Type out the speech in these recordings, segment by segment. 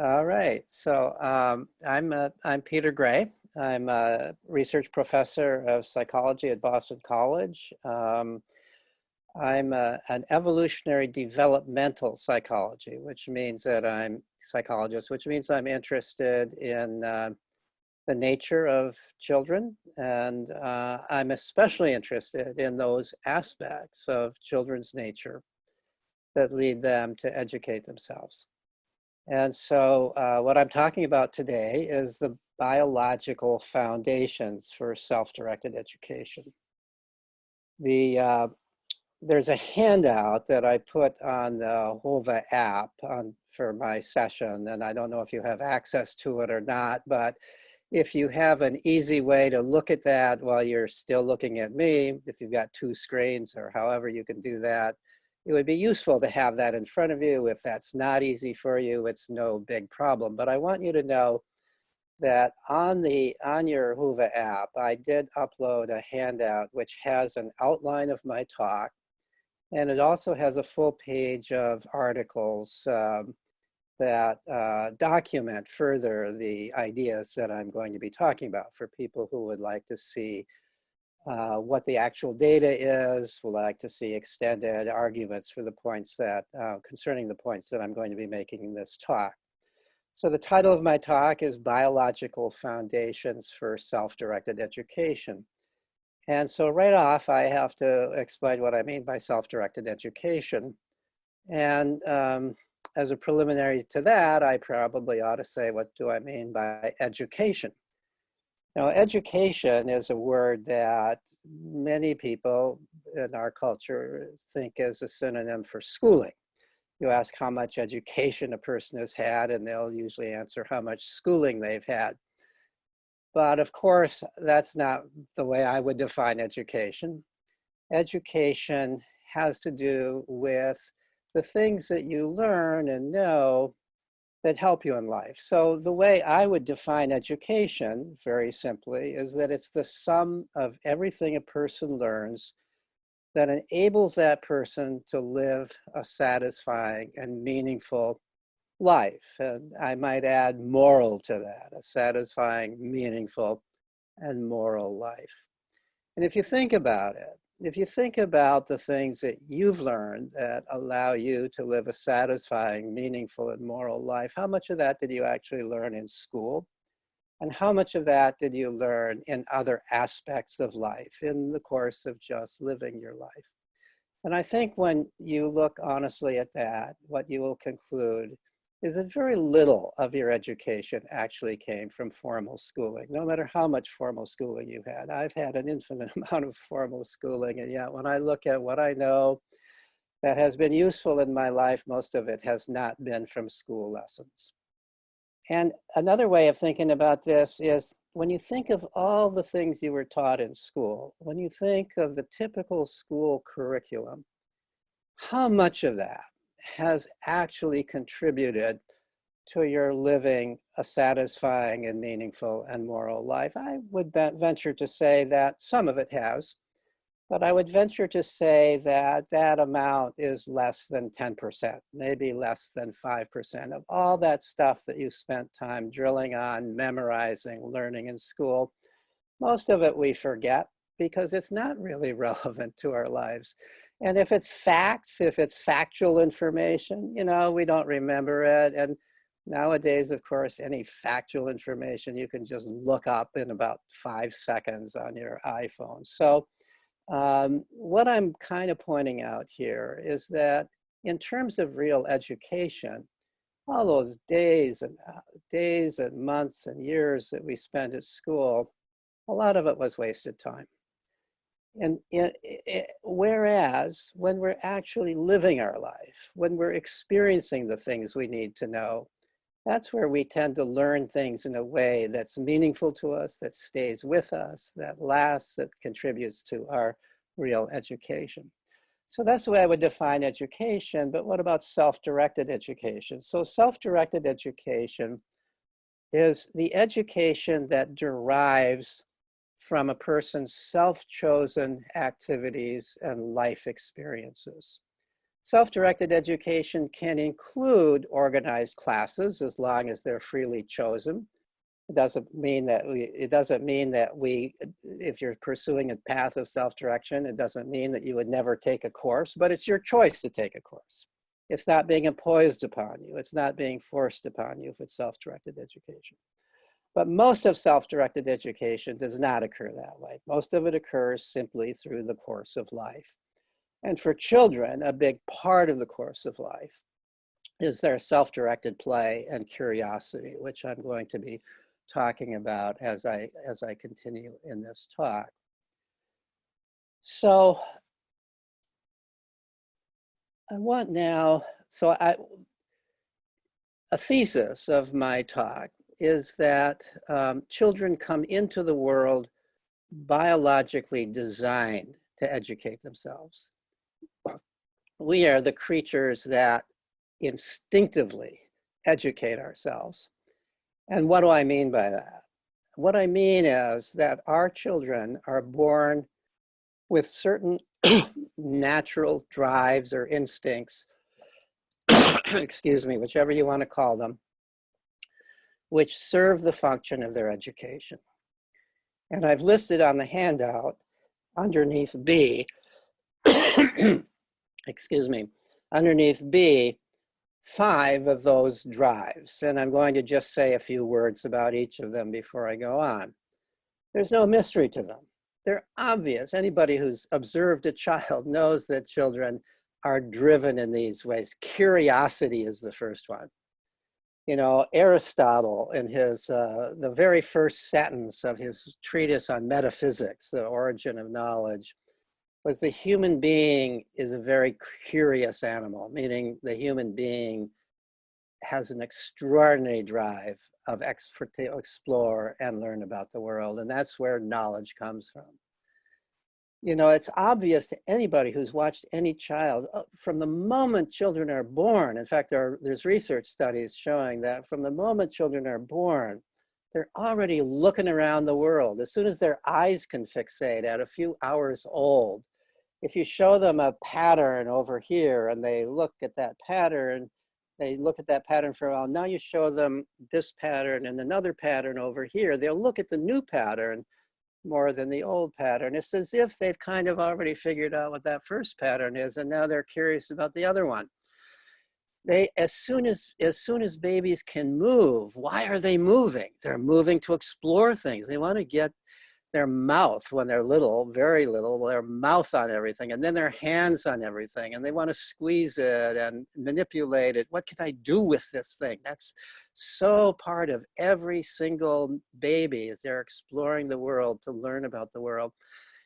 All right. I'm Peter Gray. I'm a research professor of psychology at Boston College. I'm an evolutionary developmental psychology, which means that I'm psychologist, which means I'm interested in the nature of children, and I'm especially interested in those aspects of children's nature that lead them to educate themselves. And so what I'm talking about today is the biological foundations for self-directed education. There's a handout that I put on the Hova app for my session, and I don't know if you have access to it or not, but if you have an easy way to look at that while you're still looking at me, if you've got two screens or however you can do that, it would be useful to have that in front of you. If that's not easy for you, it's no big problem. But I want you to know that on your Hova app, I did upload a handout which has an outline of my talk, and it also has a full page of articles that document further the ideas that I'm going to be talking about for people who would like to see what the actual data is, would like to see extended arguments for the points that, concerning the points that I'm going to be making in this talk. So the title of my talk is Biological Foundations for Self-Directed Education. And so right off, I have to explain what I mean by self-directed education. And as a preliminary to that, I probably ought to say, what do I mean by education? Now, education is a word that many people in our culture think is a synonym for schooling. You ask how much education a person has had, and they'll usually answer how much schooling they've had. But of course, that's not the way I would define education. Education has to do with the things that you learn and know that help you in life. So the way I would define education, very simply, is that it's the sum of everything a person learns that enables that person to live a satisfying and meaningful life. And I might add moral to that, a satisfying, meaningful, and moral life. And if you think about it, if you think about the things that you've learned that allow you to live a satisfying, meaningful, and moral life, how much of that did you actually learn in school? And how much of that did you learn in other aspects of life in the course of just living your life? And I think when you look honestly at that, what you will conclude is that very little of your education actually came from formal schooling, no matter how much formal schooling you had. I've had an infinite amount of formal schooling, and yet when I look at what I know that has been useful in my life, most of it has not been from school lessons. And another way of thinking about this is when you think of all the things you were taught in school, when you think of the typical school curriculum, how much of that has actually contributed to your living a satisfying and meaningful and moral life? I would venture to say that some of it has, but I would venture to say that that amount is less than 10%, maybe less than 5% of all that stuff that you spent time drilling on, memorizing, learning in school. Most of it we forget because it's not really relevant to our lives. And if it's facts, if it's factual information, you know, we don't remember it. And nowadays, of course, any factual information you can just look up in about 5 seconds on your iPhone. So what I'm kind of pointing out here is that in terms of real education, all those days and months and years that we spent at school, a lot of it was wasted time. And whereas when we're actually living our life, when we're experiencing the things we need to know, that's where we tend to learn things in a way that's meaningful to us, that stays with us, that lasts, that contributes to our real education. So that's the way I would define education, but what about self-directed education? So self-directed education is the education that derives from a person's self-chosen activities and life experiences. Self-directed education can include organized classes as long as they're freely chosen. It doesn't mean that if you're pursuing a path of self-direction, it doesn't mean that you would never take a course, but it's your choice to take a course. It's not being imposed upon you. It's not being forced upon you if it's self-directed education. But most of self-directed education does not occur that way. Most of it occurs simply through the course of life. And for children, a big part of the course of life is their self-directed play and curiosity, which I'm going to be talking about as I continue in this talk. So I want now, a thesis of my talk is that children come into the world biologically designed to educate themselves. We are the creatures that instinctively educate ourselves. And what do I mean by that? What I mean is that our children are born with certain natural drives or instincts, excuse me, whichever you want to call them, which serve the function of their education. And I've listed on the handout underneath B, excuse me, underneath B, 5 of those drives. And I'm going to just say a few words about each of them before I go on. There's no mystery to them. They're obvious. Anybody who's observed a child knows that children are driven in these ways. Curiosity is the first one. You know, Aristotle in his, the very first sentence of his treatise on metaphysics, the origin of knowledge, was the human being is a very curious animal, meaning the human being has an extraordinary drive to explore and learn about the world. And that's where knowledge comes from. You know, it's obvious to anybody who's watched any child from the moment children are born. In fact, there's research studies showing that from the moment children are born, they're already looking around the world. As soon as their eyes can fixate at a few hours old, if you show them a pattern over here and they look at that pattern, for a while, now you show them this pattern and another pattern over here, they'll look at the new pattern more than the old pattern. It's as if they've kind of already figured out what that first pattern is, and now they're curious about the other one. As soon as babies can move, why are they moving? They're moving to explore things. They want to get their mouth, when they're little, very little, their mouth on everything, and then their hands on everything, and they want to squeeze it and manipulate it. What can I do with this thing? That's so part of every single baby, is they're exploring the world to learn about the world.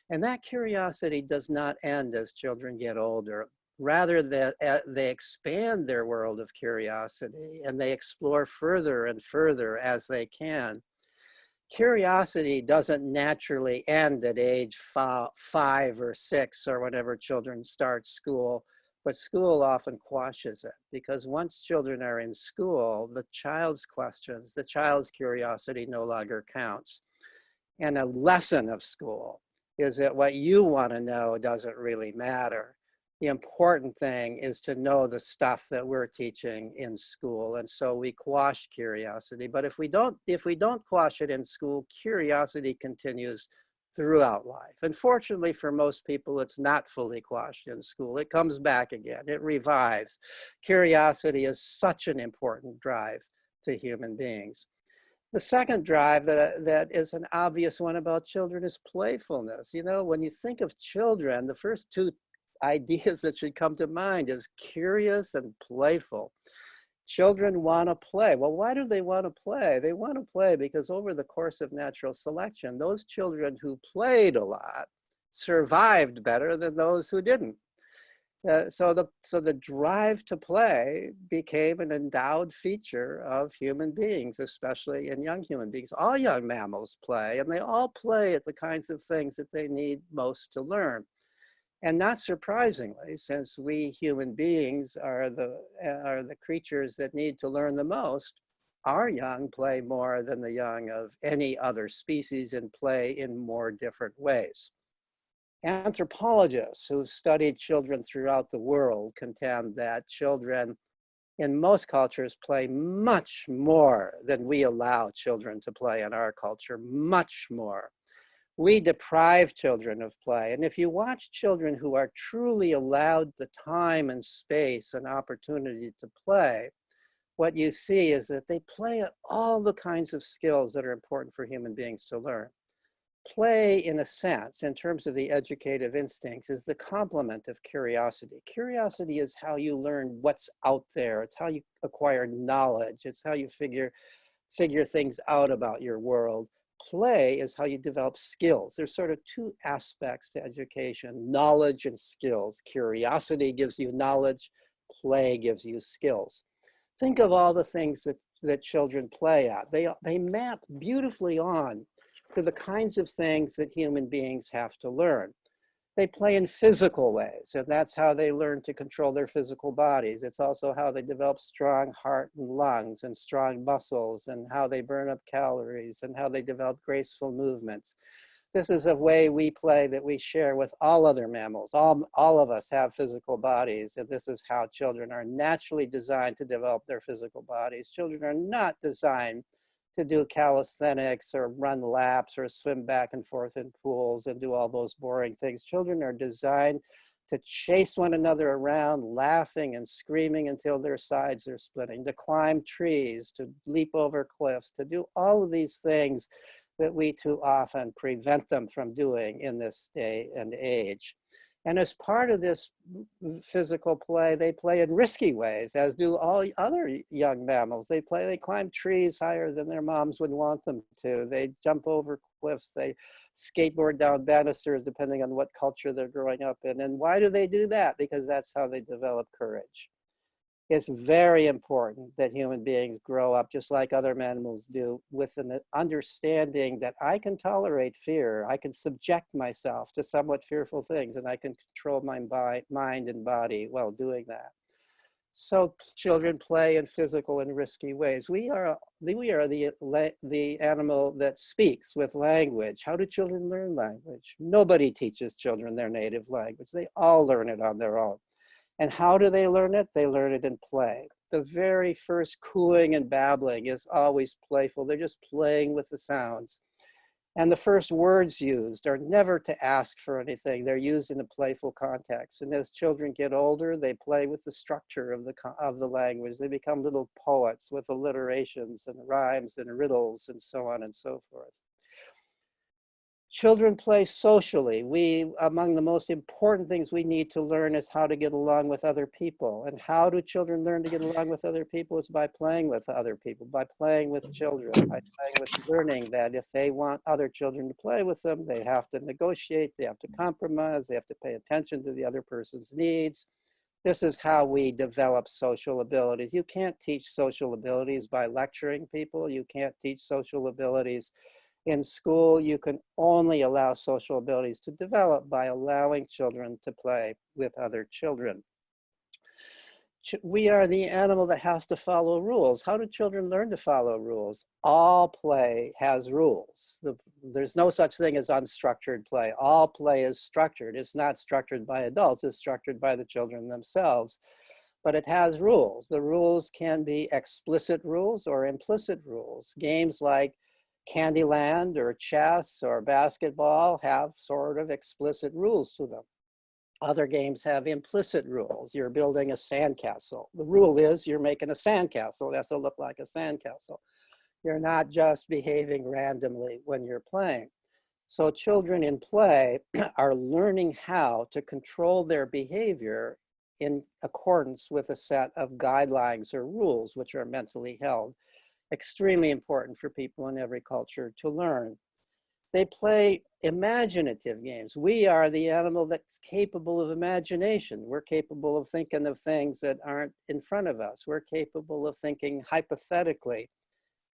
And that curiosity does not end as children get older. Rather, they expand their world of curiosity and they explore further and further as they can. Curiosity doesn't naturally end at age 5 or 6 or whenever children start school, but school often quashes it, because once children are in school, the child's questions, the child's curiosity no longer counts. And a lesson of school is that what you want to know doesn't really matter. The important thing is to know the stuff that we're teaching in school. And so we quash curiosity. But if we don't quash it in school, curiosity continues throughout life. And fortunately for most people, it's not fully quashed in school. It comes back again. It revives. Curiosity is such an important drive to human beings. The second drive that is an obvious one about children is playfulness. You know, when you think of children, the first two ideas that should come to mind is curious and playful. Children want to play. Well, why do they want to play? They want to play because over the course of natural selection, those children who played a lot survived better than those who didn't. So the drive to play became an endowed feature of human beings, especially in young human beings. All young mammals play, and they all play at the kinds of things that they need most to learn. And not surprisingly, since we human beings are the creatures that need to learn the most, our young play more than the young of any other species and play in more different ways. Anthropologists who've studied children throughout the world contend that children in most cultures play much more than we allow children to play in our culture, much more. We deprive children of play. And if you watch children who are truly allowed the time and space and opportunity to play, what you see is that they play all the kinds of skills that are important for human beings to learn. Play, in a sense, in terms of the educative instincts, is the complement of curiosity. Curiosity is how you learn what's out there. It's how you acquire knowledge. It's how you figure things out about your world. Play is how you develop skills. There's sort of two aspects to education: knowledge and skills. Curiosity gives you knowledge. Play gives you skills. Think of all the things that children play at. They map beautifully on to the kinds of things that human beings have to learn. They play in physical ways, and that's how they learn to control their physical bodies. It's also how they develop strong heart and lungs and strong muscles, and how they burn up calories, and how they develop graceful movements. This is a way we play that we share with all other mammals. All of us have physical bodies, and this is how children are naturally designed to develop their physical bodies. Children are not designed to do calisthenics or run laps or swim back and forth in pools and do all those boring things. Children are designed to chase one another around, laughing and screaming until their sides are splitting, to climb trees, to leap over cliffs, to do all of these things that we too often prevent them from doing in this day and age. And as part of this physical play, they play in risky ways, as do all other young mammals. They climb trees higher than their moms would want them to. They jump over cliffs. They skateboard down banisters, depending on what culture they're growing up in. And why do they do that? Because that's how they develop courage. It's very important that human beings grow up just like other mammals do, with an understanding that I can tolerate fear. I can subject myself to somewhat fearful things, and I can control my mind and body while doing that. So children play in physical and risky ways. We are the animal that speaks with language. How do children learn language? Nobody teaches children their native language. They all learn it on their own. And how do they learn it? They learn it in play. The very first cooing and babbling is always playful. They're just playing with the sounds. And the first words used are never to ask for anything. They're used in a playful context. And as children get older, they play with the structure of the language. They become little poets with alliterations and rhymes and riddles and so on and so forth. Children play socially. Among the most important things we need to learn is how to get along with other people. And how do children learn to get along with other people? Is by playing with other people, by playing with children, by playing with learning that if they want other children to play with them, they have to negotiate, they have to compromise, they have to pay attention to the other person's needs. This is how we develop social abilities. You can't teach social abilities by lecturing people. You can't teach social abilities in school. You can only allow social abilities to develop by allowing children to play with other children. We are the animal that has to follow rules. How do children learn to follow rules? All play has rules. There's no such thing as unstructured play. All play is structured. It's not structured by adults, it's structured by the children themselves. But it has rules. The rules can be explicit rules or implicit rules. Games like Candyland or chess or basketball have sort of explicit rules to them. Other games have implicit rules. You're building a sandcastle. The rule is you're making a sandcastle. It has to look like a sandcastle. You're not just behaving randomly when you're playing. So children in play are learning how to control their behavior in accordance with a set of guidelines or rules which are mentally held. Extremely important for people in every culture to learn. They play imaginative games. We are the animal that's capable of imagination. We're capable of thinking of things that aren't in front of us. We're capable of thinking hypothetically.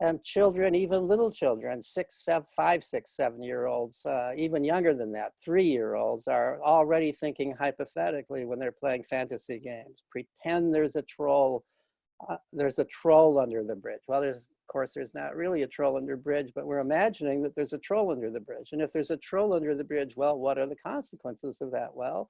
And children, even little children, 5, 6, 7-year-olds, even younger than that, 3-year-olds are already thinking hypothetically when they're playing fantasy games. Pretend there's a troll under the bridge. Well, there's course, there's not really a troll under the bridge, but we're imagining that there's a troll under the bridge. And if there's a troll under the bridge, well, what are the consequences of that? Well,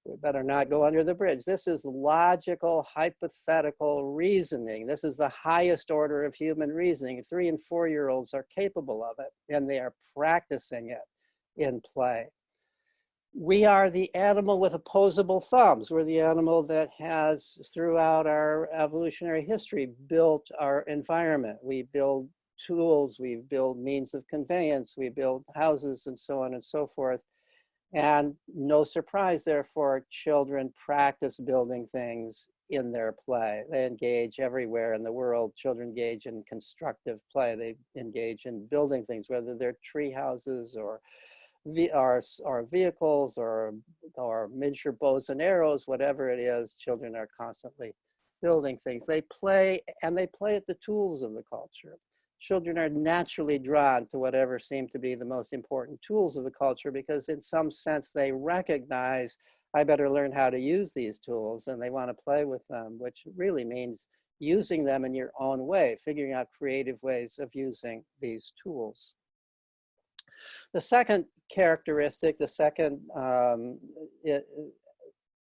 we better not go under the bridge. This is logical, hypothetical reasoning. This is the highest order of human reasoning. 3- and 4-year-olds are capable of it, and they are practicing it in play. We are the animal with opposable thumbs. We're the animal that has, throughout our evolutionary history, built our environment. We build tools, we build means of conveyance, we build houses, and so on and so forth. And no surprise, therefore, children practice building things in their play. They engage everywhere in the world. Children engage in constructive play. They engage in building things, whether they're tree houses or vehicles or miniature bows and arrows, whatever it is. Children are constantly building things. They play, and they play at the tools of the culture. Children are naturally drawn to whatever seem to be the most important tools of the culture, because in some sense they recognize, I better learn how to use these tools, and they want to play with them, which really means using them in your own way, figuring out creative ways of using these tools. The second characteristic, the second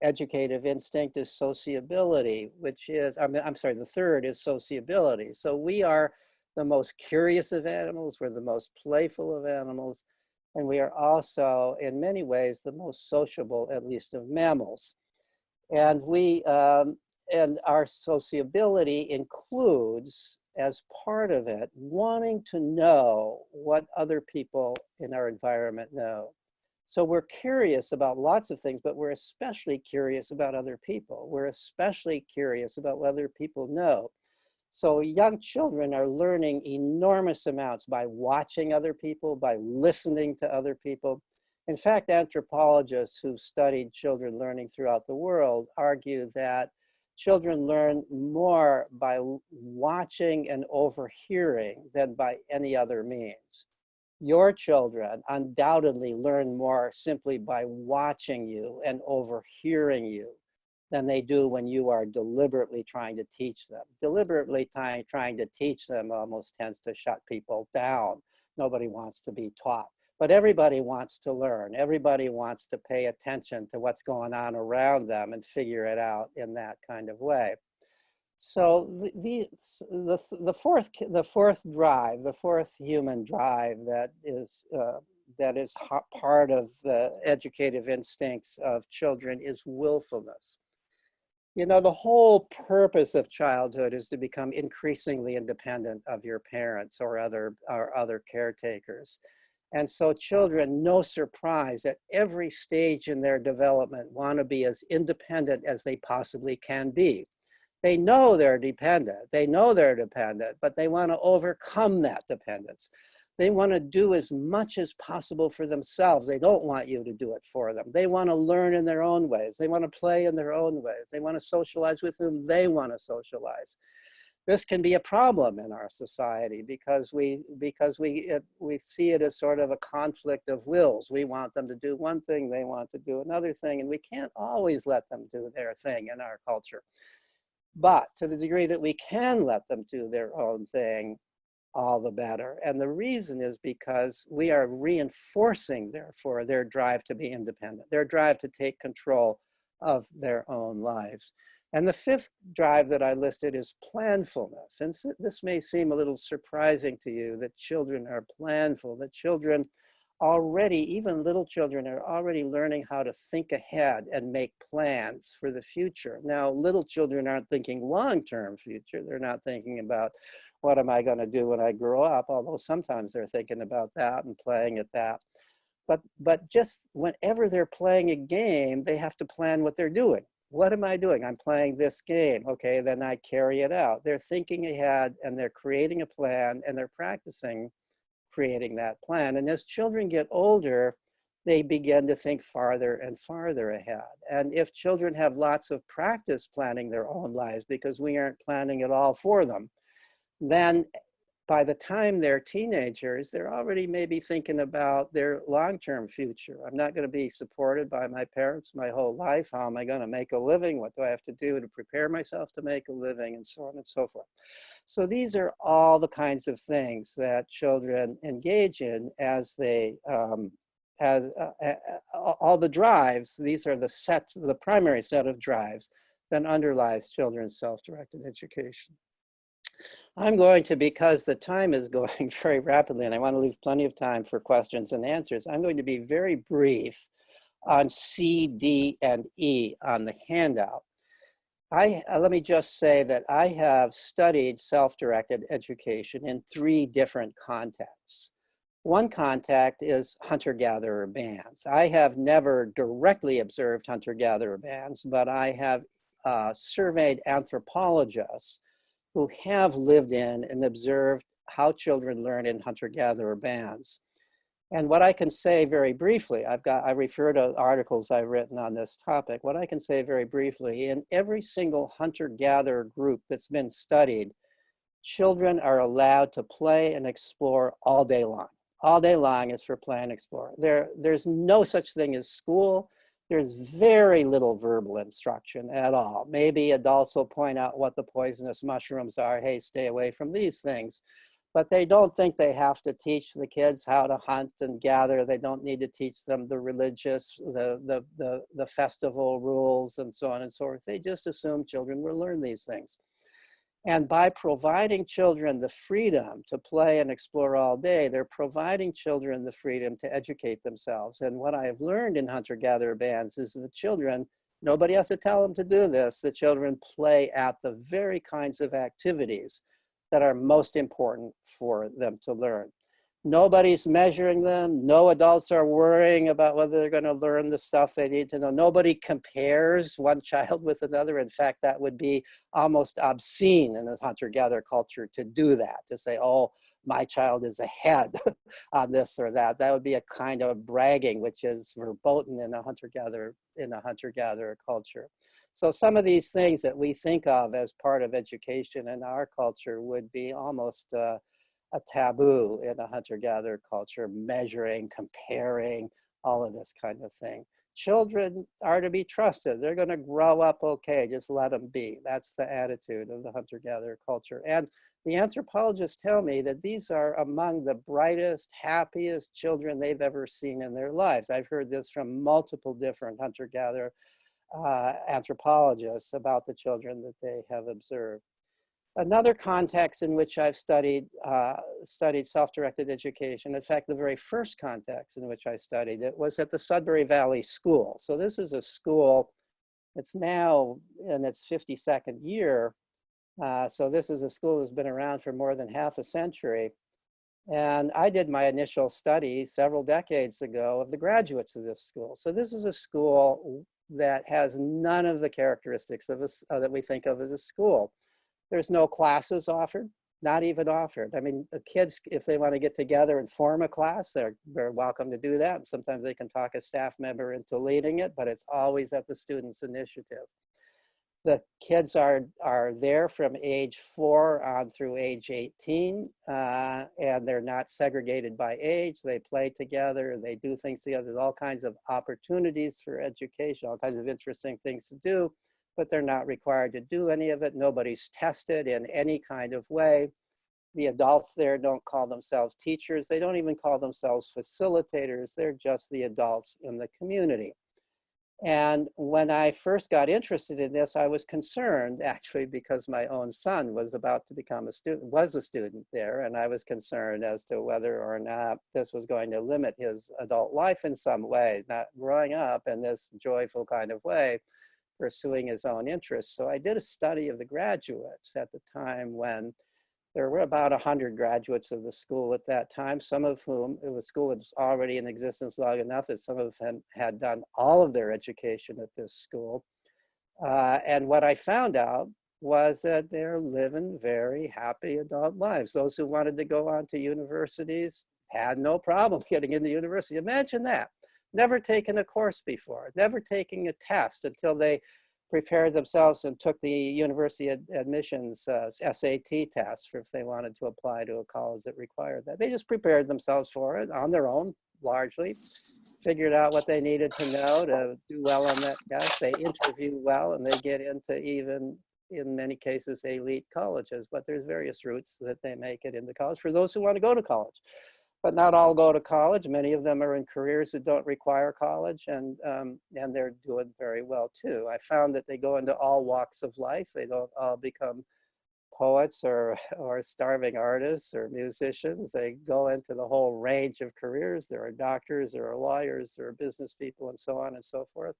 educative instinct is sociability, which is, I'm sorry, the third is sociability. So we are the most curious of animals, we're the most playful of animals, and we are also, in many ways, the most sociable, at least of mammals. And and our sociability includes, as part of it, wanting to know what other people in our environment know. So we're curious about lots of things, but we're especially curious about other people. We're especially curious about what other people know. So young children are learning enormous amounts by watching other people, by listening to other people. In fact, anthropologists who've studied children learning throughout the world argue that children learn more by watching and overhearing than by any other means. Your children undoubtedly learn more simply by watching you and overhearing you than they do when you are deliberately trying to teach them. Deliberately trying to teach them almost tends to shut people down. Nobody wants to be taught, but everybody wants to learn. Everybody wants to pay attention to what's going on around them and figure it out in that kind of way. So the fourth drive, the fourth human drive that is part of the educative instincts of children is willfulness. You know, the whole purpose of childhood is to become increasingly independent of your parents or other caretakers. And so children, no surprise, at every stage in their development want to be as independent as they possibly can be. They know they're dependent, but they want to overcome that dependence. They want to do as much as possible for themselves. They don't want you to do it for them. They want to learn in their own ways. They want to play in their own ways. They want to socialize with whom they want to socialize. This can be a problem in our society because we see it as sort of a conflict of wills. We want them to do one thing, they want to do another thing, and we can't always let them do their thing in our culture. But to the degree that we can let them do their own thing, all the better. And the reason is because we are reinforcing, therefore, their drive to be independent, their drive to take control of their own lives. And the fifth drive that I listed is planfulness. And this may seem a little surprising to you that children are planful, that children already, even little children, are already learning how to think ahead and make plans for the future. Now, little children aren't thinking long-term future. They're not thinking about, what am I going to do when I grow up? Although sometimes they're thinking about that and playing at that. But just whenever they're playing a game, they have to plan what they're doing. What am I doing? I'm playing this game. Okay, then I carry it out. They're thinking ahead and they're creating a plan and they're practicing creating that plan. And as children get older, they begin to think farther and farther ahead. And if children have lots of practice planning their own lives because we aren't planning it all for them, then by the time they're teenagers, they're already maybe thinking about their long-term future. I'm not going to be supported by my parents my whole life. How am I going to make a living? What do I have to do to prepare myself to make a living? And so on and so forth. So these are all the kinds of things that children engage in as they, all the drives. These are the sets, the primary set of drives that underlies children's self-directed education. I'm going to, because the time is going very rapidly and I want to leave plenty of time for questions and answers, I'm going to be very brief on C, D, and E on the handout. Let me just say that I have studied self-directed education in 3 different contexts. One context is hunter-gatherer bands. I have never directly observed hunter-gatherer bands, but I have surveyed anthropologists who have lived in and observed how children learn in hunter-gatherer bands. And what I can say very briefly, I refer to articles I've written on this topic. What I can say very briefly, in every single hunter-gatherer group that's been studied, children are allowed to play and explore all day long. All day long is for play and explore. There's no such thing as school. There's very little verbal instruction at all. Maybe adults will point out what the poisonous mushrooms are. Hey, stay away from these things. But they don't think they have to teach the kids how to hunt and gather. They don't need to teach them the religious, the festival rules and so on and so forth. They just assume children will learn these things. And by providing children the freedom to play and explore all day, they're providing children the freedom to educate themselves. And what I have learned in hunter-gatherer bands is that children, nobody has to tell them to do this, the children play at the very kinds of activities that are most important for them to learn. Nobody's measuring them. No adults are worrying about whether they're going to learn the stuff they need to know. Nobody compares one child with another. In fact, that would be almost obscene in a hunter-gatherer culture to do that, to say, oh, my child is ahead on this or that. That would be a kind of bragging, which is verboten in a hunter-gatherer culture. So some of these things that we think of as part of education in our culture would be almost a taboo in a hunter-gatherer culture, measuring, comparing, all of this kind of thing. Children are to be trusted. They're going to grow up okay, just let them be. That's the attitude of the hunter-gatherer culture. And the anthropologists tell me that these are among the brightest, happiest children they've ever seen in their lives. I've heard this from multiple different hunter-gatherer anthropologists about the children that they have observed. Another context in which I've studied self-directed education, in fact, the very first context in which I studied it was at the Sudbury Valley School. So this is a school, it's now in its 52nd year. So this is a school that's been around for more than half a century. And I did my initial study several decades ago of the graduates of this school. So this is a school that has none of the characteristics of that we think of as a school. There's no classes offered, not even offered. I mean, the kids, if they want to get together and form a class, they're welcome to do that. And sometimes they can talk a staff member into leading it, but it's always at the student's initiative. The kids are there from age 4 on through age 18, and they're not segregated by age. They play together, they do things together. There's all kinds of opportunities for education, all kinds of interesting things to do, but they're not required to do any of it. Nobody's tested in any kind of way. The adults there don't call themselves teachers. They don't even call themselves facilitators. They're just the adults in the community. And when I first got interested in this, I was concerned actually because my own son was about to become a student there. And I was concerned as to whether or not this was going to limit his adult life in some way, not growing up in this joyful kind of way, pursuing his own interests. So I did a study of the graduates at the time when there were about 100 graduates of the school at that time, some of whom, the school was already in existence long enough that some of them had done all of their education at this school. And what I found out was that they're living very happy adult lives. Those who wanted to go on to universities had no problem getting into university. Imagine that. Never taken a course before, never taking a test until they prepared themselves and took the university admissions SAT test for if they wanted to apply to a college that required that. They just prepared themselves for it on their own, largely, figured out what they needed to know to do well on that test. They interview well, and they get into, even in many cases, elite colleges. But there's various routes that they make it into college for those who want to go to college. But not all go to college. Many of them are in careers that don't require college, and they're doing very well too. I found that they go into all walks of life. They don't all become poets or starving artists or musicians. They go into the whole range of careers. There are doctors, there are lawyers, there are business people, and so on and so forth.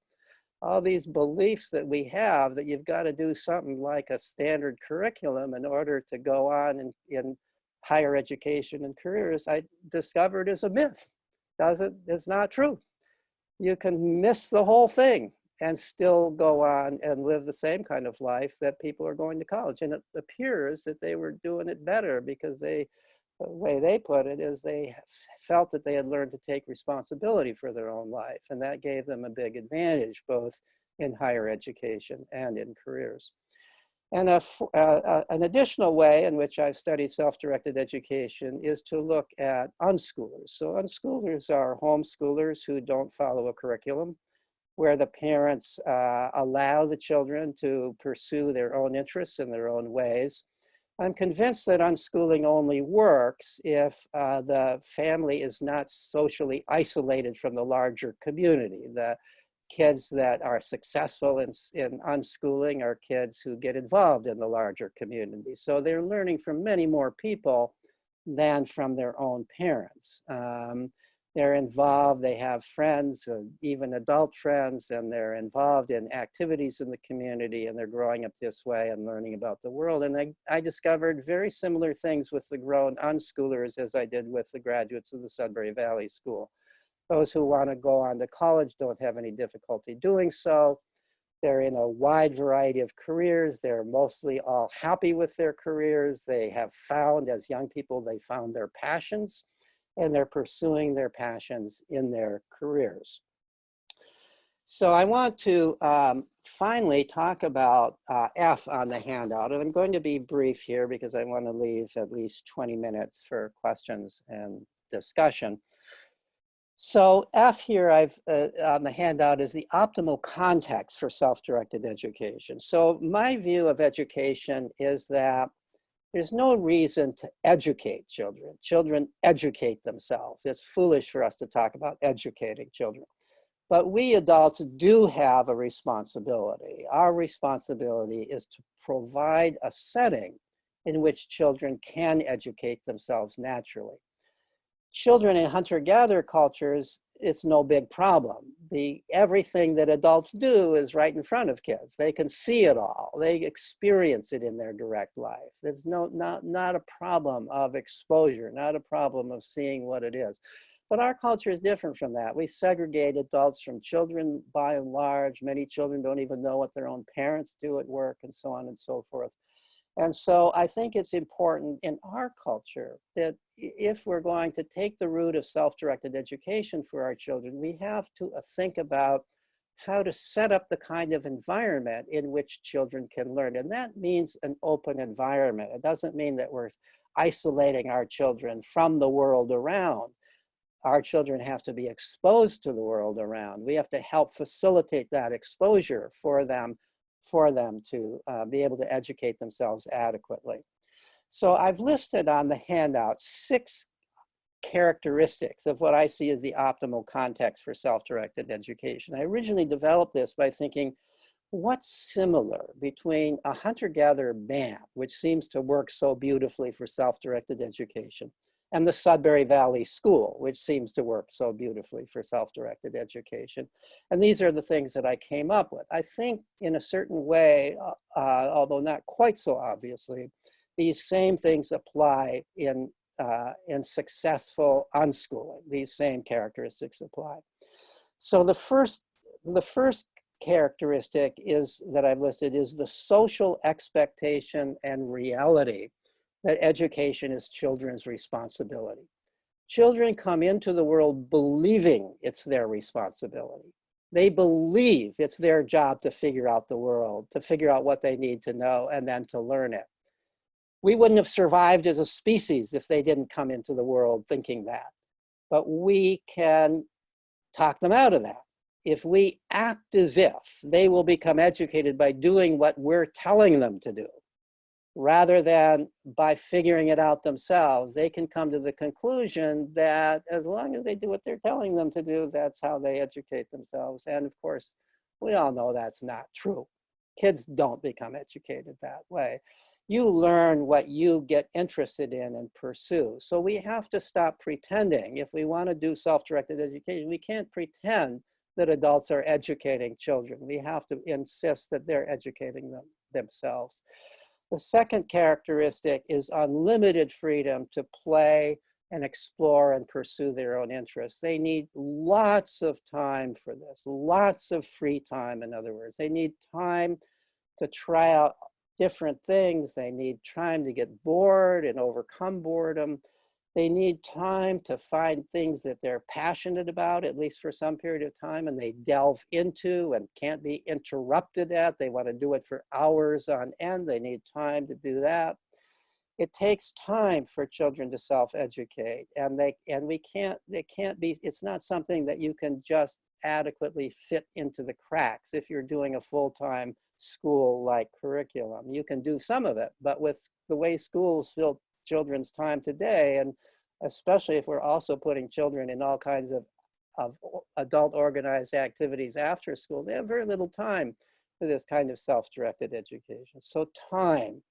All these beliefs that we have that you've got to do something like a standard curriculum in order to go on in higher education and careers, I discovered is a myth. It's not true. You can miss the whole thing and still go on and live the same kind of life that people are going to college. And it appears that they were doing it better because the way they put it is they felt that they had learned to take responsibility for their own life. And that gave them a big advantage, both in higher education and in careers. And an additional way in which I've studied self-directed education is to look at unschoolers. So unschoolers are homeschoolers who don't follow a curriculum, where the parents allow the children to pursue their own interests in their own ways. I'm convinced that unschooling only works if the family is not socially isolated from the larger community. The kids that are successful in unschooling are kids who get involved in the larger community. So they're learning from many more people than from their own parents. They're involved, they have friends, even adult friends, and they're involved in activities in the community, and they're growing up this way and learning about the world. And I discovered very similar things with the grown unschoolers as I did with the graduates of the Sudbury Valley School. Those who want to go on to college don't have any difficulty doing so. They're in a wide variety of careers. They're mostly all happy with their careers. They have found, as young people, they found their passions, and they're pursuing their passions in their careers. So I want to finally talk about F on the handout. And I'm going to be brief here because I want to leave at least 20 minutes for questions and discussion. So F here on the handout is the optimal context for self-directed education. So my view of education is that there's no reason to educate children. Children educate themselves. It's foolish for us to talk about educating children. But we adults do have a responsibility. Our responsibility is to provide a setting in which children can educate themselves naturally. Children in hunter-gatherer cultures, it's no big problem. Everything that adults do is right in front of kids. They can see it all. They experience it in their direct life. There's not a problem of exposure, not a problem of seeing what it is. But our culture is different from that. We segregate adults from children by and large. Many children don't even know what their own parents do at work, and so on and so forth. And so I think it's important in our culture that if we're going to take the route of self-directed education for our children, we have to think about how to set up the kind of environment in which children can learn. And that means an open environment. It doesn't mean that we're isolating our children from the world around. Our children have to be exposed to the world around. We have to help facilitate that exposure for them to be able to educate themselves adequately. So I've listed on the handout 6 characteristics of what I see as the optimal context for self-directed education. I originally developed this by thinking, what's similar between a hunter-gatherer band, which seems to work so beautifully for self-directed education, and the Sudbury Valley School, which seems to work so beautifully for self-directed education. And these are the things that I came up with. I think in a certain way, although not quite so obviously, these same things apply in successful unschooling. These same characteristics apply. So the first characteristic that I've listed is the social expectation and reality that education is children's responsibility. Children come into the world believing it's their responsibility. They believe it's their job to figure out the world, to figure out what they need to know, and then to learn it. We wouldn't have survived as a species if they didn't come into the world thinking that. But we can talk them out of that. If we act as if, they will become educated by doing what we're telling them to do, rather than by figuring it out themselves. They can come to the conclusion that as long as they do what they're telling them to do, that's how they educate themselves. And of course, we all know that's not true. Kids don't become educated that way. You learn what you get interested in and pursue. So we have to stop pretending. If we want to do self-directed education, we can't pretend that adults are educating children. We have to insist that they're educating themselves. The second characteristic is unlimited freedom to play and explore and pursue their own interests. They need lots of time for this, lots of free time, in other words. They need time to try out different things. They need time to get bored and overcome boredom. They need time to find things that they're passionate about, at least for some period of time, and they delve into and can't be interrupted at. They want to do it for hours on end. They need time to do that. It takes time for children to self-educate, and it's not something that you can just adequately fit into the cracks if you're doing a full-time school-like curriculum. You can do some of it, but with the way schools fill children's time today, and especially if we're also putting children in all kinds of adult organized activities after school, they have very little time for this kind of self-directed education. So time,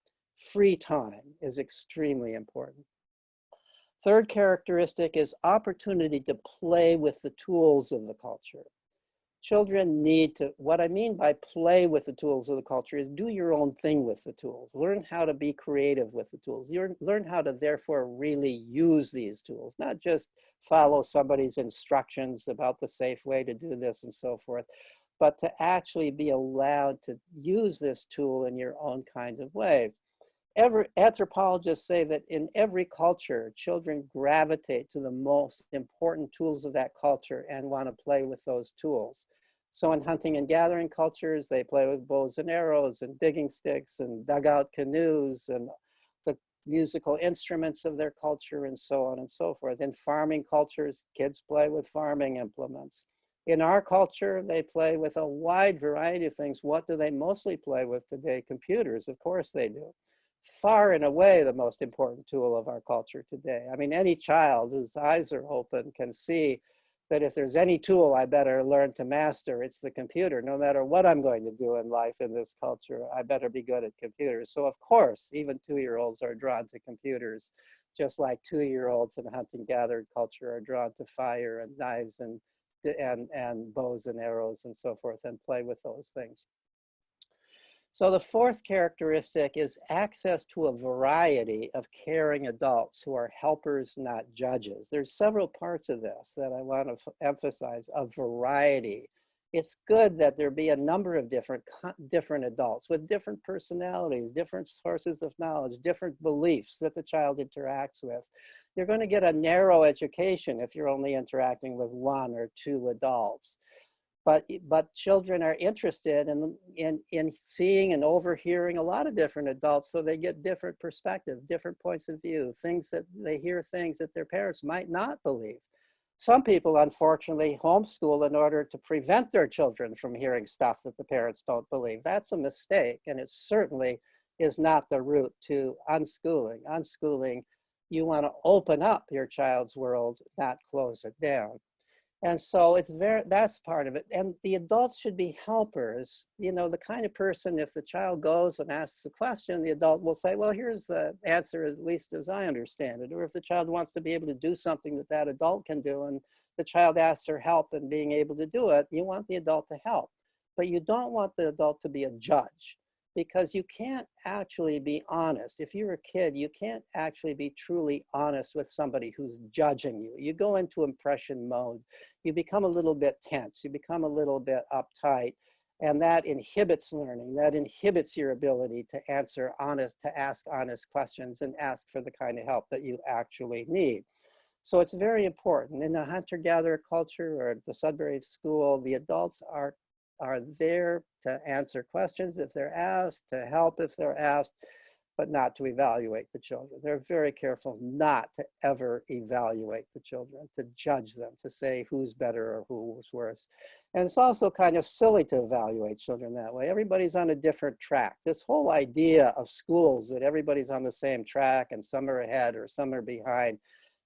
free time, is extremely important. Third characteristic is opportunity to play with the tools of the culture. Children need to, what I mean by play with the tools of the culture is do your own thing with the tools. Learn how to be creative with the tools. Learn how to therefore really use these tools, not just follow somebody's instructions about the safe way to do this and so forth, but to actually be allowed to use this tool in your own kind of way. Anthropologists say that in every culture, children gravitate to the most important tools of that culture and want to play with those tools. So in hunting and gathering cultures, they play with bows and arrows and digging sticks and dugout canoes and the musical instruments of their culture and so on and so forth. In farming cultures, kids play with farming implements. In our culture, they play with a wide variety of things. What do they mostly play with today? Computers, of course they do. Far and away the most important tool of our culture today. I mean, any child whose eyes are open can see that if there's any tool I better learn to master, it's the computer. No matter what I'm going to do in life in this culture, I better be good at computers. So of course, even 2-year-olds are drawn to computers, just like 2-year-olds in hunting-gathered culture are drawn to fire and knives and bows and arrows and so forth, and play with those things. So the fourth characteristic is access to a variety of caring adults who are helpers, not judges. There's several parts of this that I want to emphasize, a variety. It's good that there be a number of different adults with different personalities, different sources of knowledge, different beliefs that the child interacts with. You're going to get a narrow education if you're only interacting with 1 or 2 adults. But children are interested in seeing and overhearing a lot of different adults, so they get different perspectives, different points of view, they hear things that their parents might not believe. Some people, unfortunately, homeschool in order to prevent their children from hearing stuff that the parents don't believe. That's a mistake, and it certainly is not the route to unschooling. Unschooling, you want to open up your child's world, not close it down. And so that's part of it. And the adults should be helpers. You know, the kind of person, if the child goes and asks a question, the adult will say, well, here's the answer, at least as I understand it. Or if the child wants to be able to do something that that adult can do, and the child asks for help in being able to do it, you want the adult to help. But you don't want the adult to be a judge, because you can't actually be honest. If you're a kid, you can't actually be truly honest with somebody who's judging you. You go into impression mode. You become a little bit tense. You become a little bit uptight. And that inhibits learning. That inhibits your ability to ask honest questions and ask for the kind of help that you actually need. So it's very important. In a hunter-gatherer culture or the Sudbury school, the adults are there to answer questions if they're asked, to help if they're asked, but not to evaluate the children. They're very careful not to ever evaluate the children, to judge them, to say who's better or who's worse. And it's also kind of silly to evaluate children that way. Everybody's on a different track. This whole idea of schools that everybody's on the same track and some are ahead or some are behind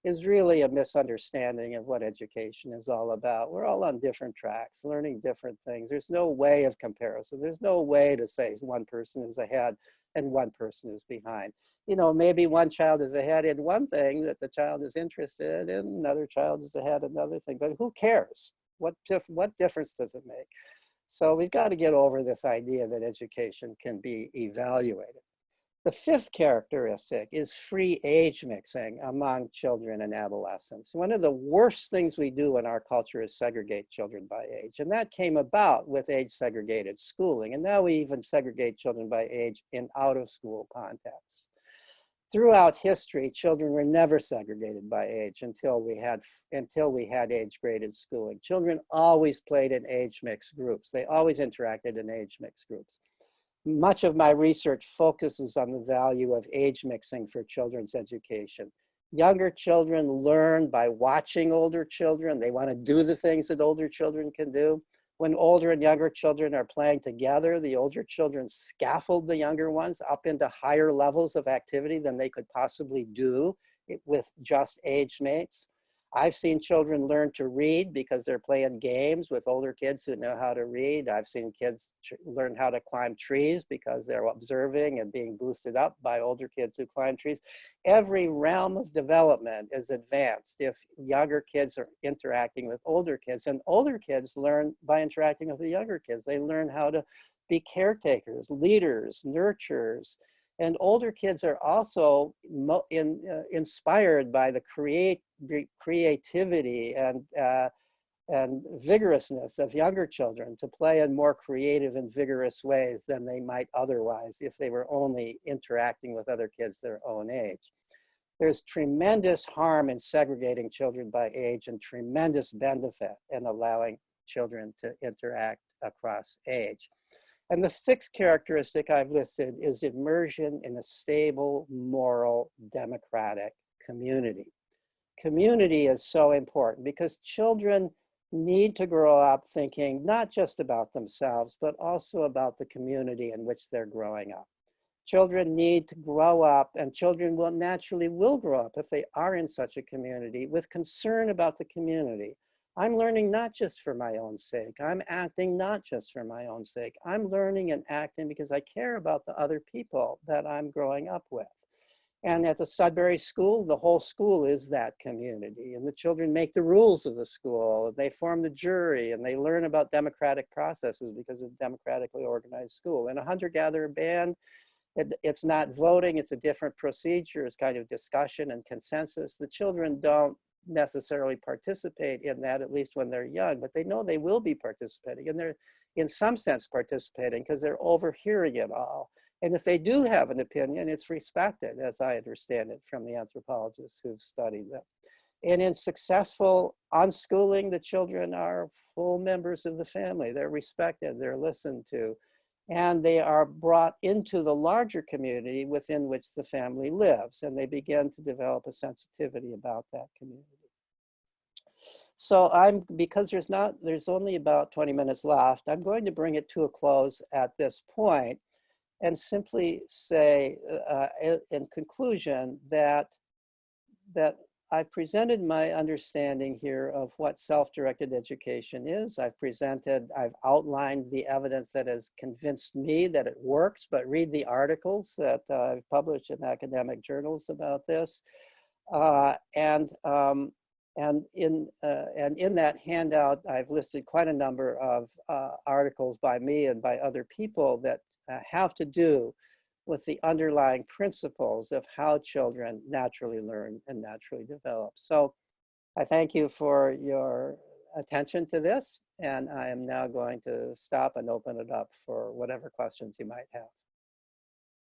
is really a misunderstanding of what education is all about. We're all on different tracks, learning different things. There's no way of comparison. There's no way to say one person is ahead and one person is behind. You know, maybe one child is ahead in one thing that the child is interested in, another child is ahead in another thing, but who cares? What difference does it make? So we've got to get over this idea that education can be evaluated. The fifth characteristic is free age mixing among children and adolescents. One of the worst things we do in our culture is segregate children by age. And that came about with age segregated schooling. And now we even segregate children by age in out of school contexts. Throughout history, children were never segregated by age until we had age graded schooling. Children always played in age mixed groups. They always interacted in age mixed groups. Much of my research focuses on the value of age mixing for children's education. Younger children learn by watching older children. They want to do the things that older children can do. When older and younger children are playing together, the older children scaffold the younger ones up into higher levels of activity than they could possibly do with just age mates. I've seen children learn to read because they're playing games with older kids who know how to read. I've seen kids learn how to climb trees because they're observing and being boosted up by older kids who climb trees. Every realm of development is advanced if younger kids are interacting with older kids, and older kids learn by interacting with the younger kids. They learn how to be caretakers, leaders, nurturers. And older kids are also inspired by the creativity and vigorousness of younger children to play in more creative and vigorous ways than they might otherwise if they were only interacting with other kids their own age. There's tremendous harm in segregating children by age and tremendous benefit in allowing children to interact across age. And the sixth characteristic I've listed is immersion in a stable, moral, democratic community. Community is so important because children need to grow up thinking not just about themselves, but also about the community in which they're growing up. Children need to grow up, and children will naturally grow up if they are in such a community with concern about the community. I'm learning not just for my own sake. I'm acting not just for my own sake. I'm learning and acting because I care about the other people that I'm growing up with. And at the Sudbury school, the whole school is that community. And the children make the rules of the school. They form the jury, and they learn about democratic processes because of a democratically organized school. In a hunter-gatherer band, it's not voting, it's a different procedure. It's kind of discussion and consensus. The children don't necessarily participate in that, at least when they're young, but they know they will be participating, and they're in some sense participating because they're overhearing it all. And if they do have an opinion, it's respected, as I understand it from the anthropologists who've studied them. And in successful unschooling, the children are full members of the family. They're respected, they're listened to, and they are brought into the larger community within which the family lives, and they begin to develop a sensitivity about that community. So because there's only about 20 minutes left, I'm going to bring it to a close at this point and simply say in conclusion that I've presented my understanding here of what self-directed education is. I've outlined the evidence that has convinced me that it works, but read the articles that I've published in academic journals about this. And in that handout, I've listed quite a number of articles by me and by other people that have to do with the underlying principles of how children naturally learn and naturally develop. So I thank you for your attention to this, and I am now going to stop and open it up for whatever questions you might have.